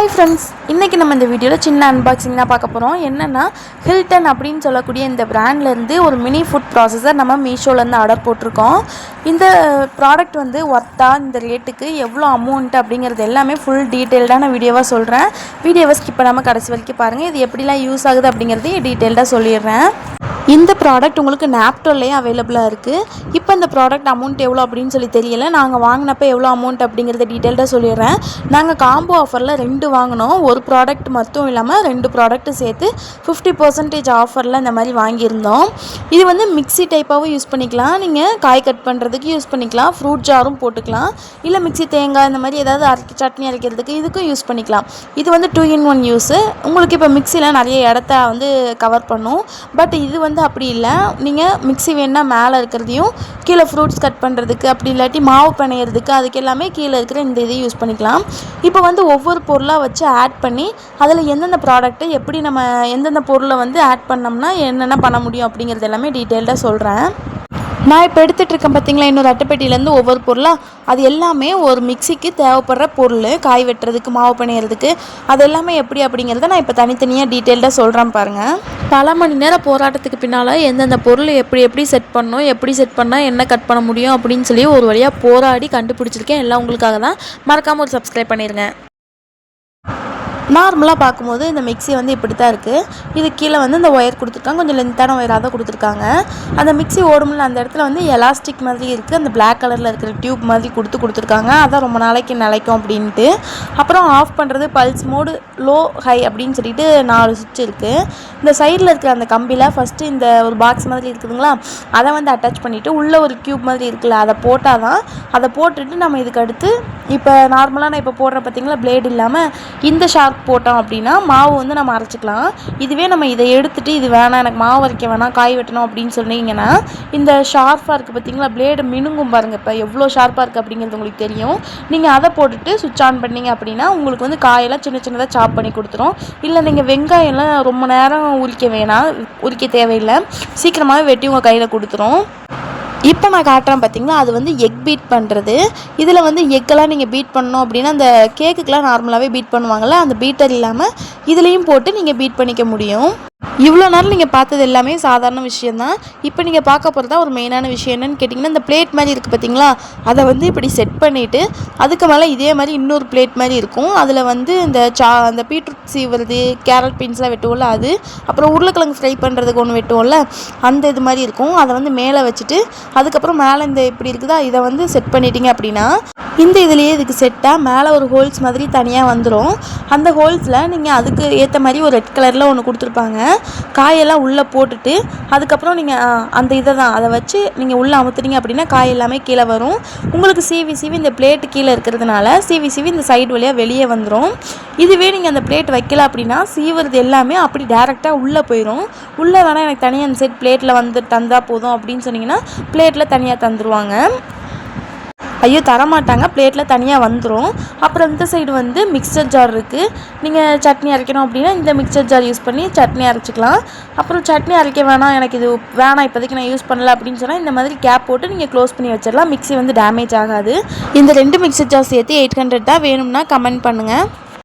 Hi friends, இன்றைக்கி நம்ம இந்த வீடியோவில் சின்ன அன்பாக்சிங் தான் பார்க்க போகிறோம். என்னென்னா ஹில்டன் அப்படின்னு சொல்லக்கூடிய இந்த பிராண்ட்லேருந்து ஒரு மினி ஃபுட் ப்ராசஸர் நம்ம மீஷோலேருந்து ஆர்டர் போட்டிருக்கோம். இந்த ப்ராடக்ட் வந்து ஒர்த்தா, இந்த ரேட்டுக்கு எவ்வளோ அமௌண்ட் அப்படிங்கிறது எல்லாமே ஃபுல் டீட்டெயில்டான வீடியோவாக சொல்கிறேன். வீடியோவை ஸ்கிப் பண்ணாமல் கடைசி வரைக்கும் பாருங்கள். இது எப்படிலாம் யூஸ் ஆகுது அப்படிங்கிறதையும் டீட்டெயில்டாக சொல்லிடுறேன். இந்த ப்ராடக்ட் உங்களுக்கு நாப்டோல்லையும் அவைலபிளாக இருக்குது. இப்போ இந்த ப்ராடக்ட் அமௌண்ட் எவ்வளோ அப்படின்னு சொல்லி தெரியலை. நாங்கள் வாங்கினப்போ எவ்வளோ அமௌண்ட் அப்படிங்கிறத டீட்டெயில்டாக சொல்லிடுறேன். நாங்கள் காம்போ ஆஃபரில் 2 வாங்கினோம். ஒரு ப்ராடக்ட் மட்டும் இல்லாமல் 2 ப்ராடக்ட்டு சேர்த்து 50% ஆஃபரில் இந்த மாதிரி வாங்கியிருந்தோம். இது வந்து மிக்ஸி டைப்பாகவும் யூஸ் பண்ணிக்கலாம். நீங்கள் காய் கட் பண்ணுறதுக்கு யூஸ் பண்ணிக்கலாம். ஃப்ரூட் ஜாரும் போட்டுக்கலாம். இல்லை மிக்ஸி தேங்காய் இந்த மாதிரி ஏதாவது சட்னி அரைக்கிறதுக்கு இதுக்கும் யூஸ் பண்ணிக்கலாம். இது வந்து 2 in 1 யூஸு. உங்களுக்கு இப்போ மிக்ஸியில் நிறைய இடத்த வந்து கவர் பண்ணும். பட் இது வந்து அப்படி இல்லை. நீங்கள் மிக்ஸி வேணுன்னா மேலே இருக்கிறதையும், கீழே ஃப்ரூட்ஸ் கட் பண்ணுறதுக்கு, அப்படி இல்லாட்டி மாவு பிணையிறதுக்கு, அதுக்கு எல்லாமே கீழே இருக்கிற இந்த இதை யூஸ் பண்ணிக்கலாம். இப்போ வந்து ஒவ்வொரு பொருளாக வச்சு ஆட் பண்ணி அதில் எந்தெந்த ப்ராடக்ட்டு எப்படி நம்ம எந்தெந்த பொருளை வந்து ஆட் பண்ணோம்னா என்னென்ன பண்ண முடியும் அப்படிங்கிறது எல்லாமே டீட்டெயில்டாக சொல்கிறேன். நான் இப்போ எடுத்துகிட்டு இருக்கேன் பார்த்தீங்களா, இன்னொரு அட்டைப்பெட்டியிலேருந்து ஒவ்வொரு பொருளாக, அது எல்லாமே ஒரு மிக்சிக்கு தேவைப்படுற பொருள். காய் வெட்டுறதுக்கு, மாவு பிணையிறதுக்கு, அது எல்லாமே எப்படி அப்படிங்கிறத நான் இப்போ தனித்தனியாக டீட்டெயில்டாக சொல்கிறேன் பாருங்கள். பல மணி நேரம் போராட்டத்துக்கு பின்னால் எந்தெந்த பொருள் எப்படி செட் பண்ணணும், எப்படி செட் பண்ணால் என்ன கட் பண்ண முடியும் அப்படின்னு சொல்லி ஒரு வழியாக போராடி கண்டுபிடிச்சிருக்கேன். எல்லாம் உங்களுக்காக தான். மறக்காமல் ஒரு சப்ஸ்கிரைப் பண்ணிடுங்க. நார்மலாக பார்க்கும்போது இந்த மிக்ஸி வந்து இப்படி தான் இருக்குது. இது கீழே வந்து இந்த ஒயர் கொடுத்துருக்காங்க. கொஞ்சம் லென்த்தான ஒயராக தான் கொடுத்துருக்காங்க. அந்த மிக்ஸி ஓடும்ல அந்த இடத்துல வந்து எலாஸ்டிக் மாதிரி இருக்குது. அந்த பிளாக் கலரில் இருக்கிற டியூப் மாதிரி கொடுத்துருக்காங்க. அதான் ரொம்ப நாளைக்கு நிலைக்கும் அப்படின்ட்டு. அப்புறம் ஆஃப் பண்ணுறது பல்ஸ் மோடு, லோ, ஹை அப்படின்னு சொல்லிட்டு 4 சுவிட்ச் இருக்குது. இந்த சைடில் இருக்கிற அந்த கம்பியில் ஃபஸ்ட்டு இந்த ஒரு பாக்ஸ் மாதிரி இருக்குதுங்களா, அதை வந்து அட்டாச் பண்ணிவிட்டு உள்ளே ஒரு டியூப் மாதிரி இருக்குல்ல, அதை போட்டால் தான், அதை போட்டுட்டு நம்ம இதுக்கு அடுத்து இப்போ நார்மலாக நான் இப்போ போடுறேன் பார்த்தீங்களா, பிளேட் இல்லாமல் இந்த ஷார்ப் போட்டோம் அப்படின்னா மாவு வந்து நம்ம அரைச்சிக்கலாம். இதுவே நம்ம இதை எடுத்துகிட்டு இது வேணாம், எனக்கு மாவு அரைக்க வேணாம், காய் வெட்டணும் அப்படின்னு சொன்னீங்கன்னா இந்த ஷார்ப்பாக இருக்குது பார்த்தீங்களா, பிளேடு மினுங்கும் பாருங்கள். இப்போ எவ்வளோ ஷார்ப்பாக இருக்குது அப்படிங்கிறது உங்களுக்கு தெரியும். நீங்கள் அதை போட்டுட்டு சுவிட்ச் ஆன் பண்ணிங்க அப்படின்னா உங்களுக்கு வந்து காயெல்லாம் சின்ன சின்னதாக சாப் பண்ணி கொடுத்துரும். இல்லை நீங்கள் வெங்காயம்லாம் ரொம்ப நேரம் உரிக்க தேவையில்லை, சீக்கிரமாகவே வெட்டி உங்கள் கையில் கொடுத்துரும். இப்போ நான் காட்டுறேன் பார்த்தீங்களா, அது வந்து எக் பீட் பண்ணுறது. இதில் வந்து எக்கெல்லாம் நீங்கள் பீட் பண்ணணும் அப்படின்னா அந்த கேக்குக்கெலாம் நார்மலாகவே பீட் பண்ணுவாங்கள்ல, அந்த பீட்டர் இல்லாமல் இதுலேயும் போட்டு நீங்கள் பீட் பண்ணிக்க முடியும். இவ்வளோ நேரம் நீங்கள் பார்த்தது எல்லாமே சாதாரண விஷயந்தான். இப்போ நீங்கள் பார்க்க போகிறதா ஒரு மெயினான விஷயம் என்னென்னு கேட்டிங்கன்னா, இந்த பிளேட் மாதிரி இருக்குது பார்த்தீங்களா, அதை வந்து இப்படி செட் பண்ணிவிட்டு அதுக்கு மேலே இதே மாதிரி இன்னொரு பிளேட் மாதிரி இருக்கும். அதில் வந்து அந்த பீட்ரூட் சீவுறது, கேரட் பீன்ஸ்லாம் வெட்டுவோம்ல அது, அப்புறம் உருளைக்கிழங்கு ஃப்ரை பண்ணுறதுக்கு ஒன்று வெட்டுவோம்ல அந்த இது மாதிரி இருக்கும். அதை வந்து மேலே வச்சுட்டு அதுக்கப்புறம் மேலே இந்த இப்படி இருக்குதா, இதை வந்து செட் பண்ணிட்டீங்க அப்படின்னா இந்த இதுலேயே இதுக்கு செட்டாக மேலே ஒரு ஹோல்ஸ் மாதிரி தனியாக வந்துடும். அந்த ஹோல்ஸில் நீங்கள் அதுக்கு ஏற்ற மாதிரி ஒரு ரெட் கலரில் ஒன்று கொடுத்துருப்பாங்க. காயெல்லாம் உள்ளே போட்டுட்டு அதுக்கப்புறம் நீங்கள் அந்த அதை வச்சு நீங்கள் உள்ளே அமுத்துனீங்க அப்படின்னா காய் எல்லாமே கீழே வரும். உங்களுக்கு சீவி இந்த பிளேட்டு கீழே இருக்கிறதுனால சீவி இந்த சைடு வழியாக வெளியே வந்துடும். இதுவே நீங்கள் அந்த பிளேட் வைக்கல அப்படின்னா சீவுறது எல்லாமே அப்படி டேரெக்டாக உள்ளே போயிடும். உள்ளே வேணால் எனக்கு தனியாக அந்த சைட் பிளேட்டில் வந்து தந்தால் போதும் அப்படின்னு சொன்னீங்கன்னா பிளேட்டில் தனியாக தந்துடுவாங்க. ஐயோ தரமாட்டாங்க, பிளேட்டில் தனியாக வந்துடும். அப்புறம் இந்த சைடு வந்து மிக்சர் ஜார் இருக்குது. நீங்கள் சட்னி அரைக்கணும் அப்படின்னா இந்த மிக்சர் ஜார் யூஸ் பண்ணி சட்னி அரைச்சிக்கலாம். அப்புறம் சட்னி அரைக்க வேணாம், எனக்கு இது வேணாம், இப்போதைக்கு நான் யூஸ் பண்ணல அப்படின்னு சொன்னால் இந்த மாதிரி கேப் போட்டு நீங்கள் க்ளோஸ் பண்ணி வச்சிடலாம். மிக்ஸி வந்து டேமேஜ் ஆகாது. இந்த 2 மிக்சர் ஜார் சேர்த்து 800 தான். வேணும்னா கமெண்ட் பண்ணுங்கள்.